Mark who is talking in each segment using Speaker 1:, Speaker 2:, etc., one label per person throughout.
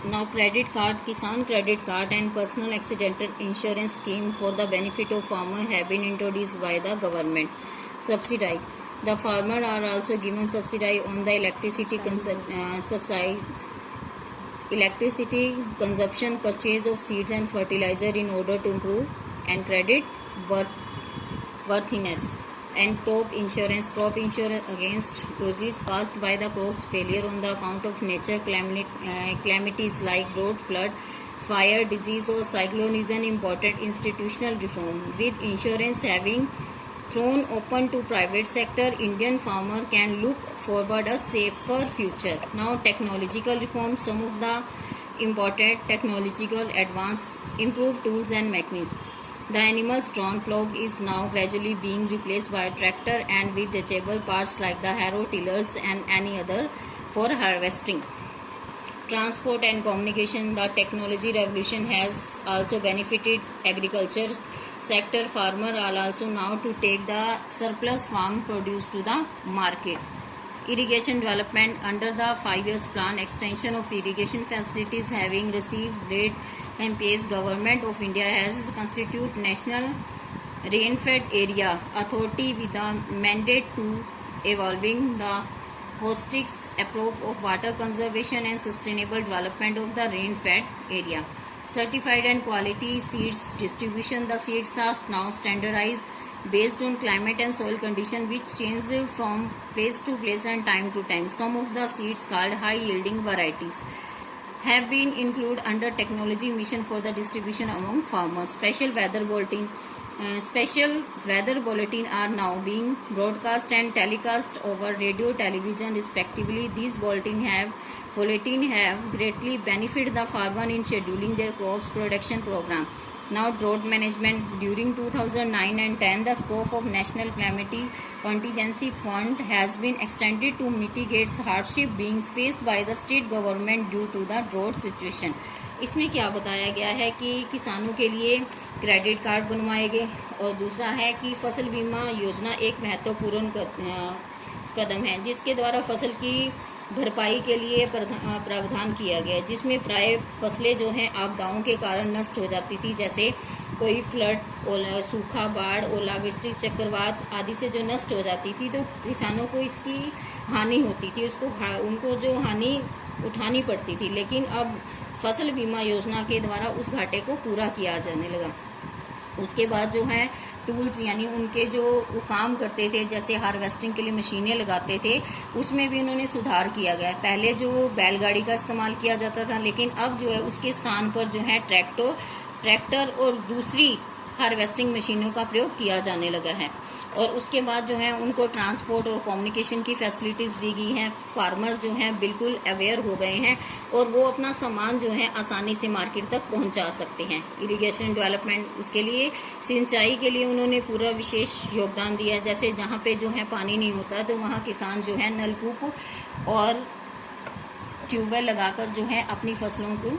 Speaker 1: Now credit card, Kisan credit card and personal accidental insurance scheme for the benefit of farmer have been introduced by the government. Subsidy. The farmer are also given subsidy on the electricity consumption, purchase of seeds and fertilizer in order to improve and credit worthiness. And crop insurance against losses caused by the crop's failure on the account of nature calamities like drought, flood, fire, disease or cyclone is an important institutional reform. With insurance having thrown open to private sector, Indian farmer can look forward a safer future. Now technological reform, some of the important technological advance, improved tools and mechanisms. The animal's drawn plough is now gradually being replaced by a tractor and with detachable parts like the harrow, tillers and any other for harvesting. Transport and communication, the technology revolution has also benefited agriculture sector. Farmers are also now to take the surplus farm produce to the market. Irrigation development, under the 5 years plan, extension of irrigation facilities having received great MPs, Government of India has constituted National Rainfed Area Authority with the mandate to evolving the holistic approach of water conservation and sustainable development of the rain-fed area. Certified and quality seeds distribution, the seeds are now standardized based on climate and soil condition which change from place to place and time to time. Some of the seeds called high yielding varieties have been included under technology mission for the distribution among farmers. Special weather bulletin are now being broadcast and telecast over radio, television respectively. These bulletin have greatly benefited the farmer in scheduling their crops production program. Now drought management, during 2009 and 10 the scope of National Calamity Contingency Fund has been extended to mitigate hardship being faced by the state government due to the drought situation. इसमें क्या बताया गया है कि किसानों के लिए credit card बनवाए गए और दूसरा है कि फसल बीमा योजना एक महत्वपूर्ण कदम है जिसके द्वारा फसल की भरपाई के लिए प्रावधान किया गया, जिसमें प्राय फसलें जो हैं आपदाओं के कारण नष्ट हो जाती थी, जैसे कोई फ्लड, सूखा, बाढ़, ओलावृष्टि, चक्रवात आदि से जो नष्ट हो जाती थी तो किसानों को इसकी हानि होती थी, उनको जो हानि उठानी पड़ती थी। लेकिन अब फसल बीमा योजना के द्वारा उस घाटे को पूरा किया जाने लगा। उसके बाद जो है टूल्स, यानी उनके जो वो काम करते थे, जैसे हार्वेस्टिंग के लिए मशीनें लगाते थे, उसमें भी उन्होंने सुधार किया गया। पहले जो बैलगाड़ी का इस्तेमाल किया जाता था, लेकिन अब जो है उसके स्थान पर जो है ट्रैक्टर और दूसरी हार्वेस्टिंग मशीनों का प्रयोग किया जाने लगा है। और उसके बाद जो है उनको ट्रांसपोर्ट और कम्युनिकेशन की फैसिलिटीज दी गई हैं। फार्मर जो हैं बिल्कुल अवेयर हो गए हैं और वो अपना सामान जो है आसानी से मार्केट तक पहुंचा सकते हैं। इरिगेशन डेवलपमेंट, उसके लिए सिंचाई के लिए उन्होंने पूरा विशेष योगदान दिया। जैसे जहाँ पे जो है पानी नहीं होता तो वहाँ किसान जो है नलकूप और ट्यूबवेल लगाकर जो है अपनी फसलों को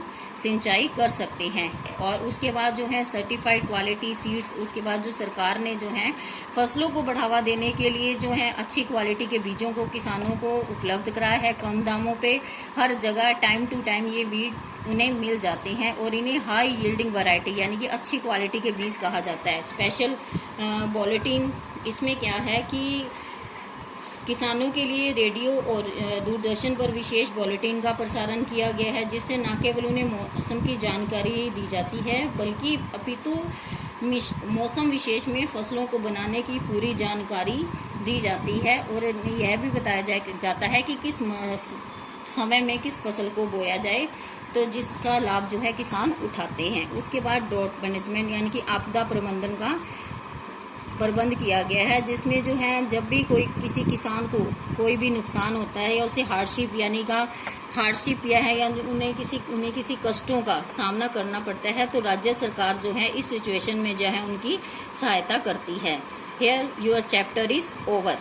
Speaker 1: सिंचाई कर सकते हैं। और उसके बाद जो है सर्टिफाइड क्वालिटी सीड्स, उसके बाद जो सरकार ने जो है फसलों को बढ़ावा देने के लिए जो है अच्छी क्वालिटी के बीजों को किसानों को उपलब्ध कराया है। कम दामों पे हर जगह टाइम टू टाइम ये बीज उन्हें मिल जाते हैं और इन्हें हाई यील्डिंग वैरायटी यानी कि अच्छी क्वालिटी के बीज कहा जाता है। स्पेशल बुलेटिन, इसमें क्या है कि किसानों के लिए रेडियो और दूरदर्शन पर विशेष बुलेटिन का प्रसारण किया गया है, जिससे न केवल उन्हें मौसम की जानकारी दी जाती है बल्कि अपितु मौसम विशेष में फसलों को बनाने की पूरी जानकारी दी जाती है और यह भी बताया जाता है कि किस समय में किस फसल को बोया जाए, तो जिसका लाभ जो है किसान उठाते हैं। उसके बाद ड्रॉट मैनेजमेंट यानी कि आपदा प्रबंधन का प्रबंध किया गया है, जिसमें जो है जब भी किसी किसान को कोई भी नुकसान होता है या उसे हार्डशिप या है या उन्हें किसी कष्टों का सामना करना पड़ता है तो राज्य सरकार जो है इस सिचुएशन में जो है उनकी सहायता करती है। Here your chapter is over.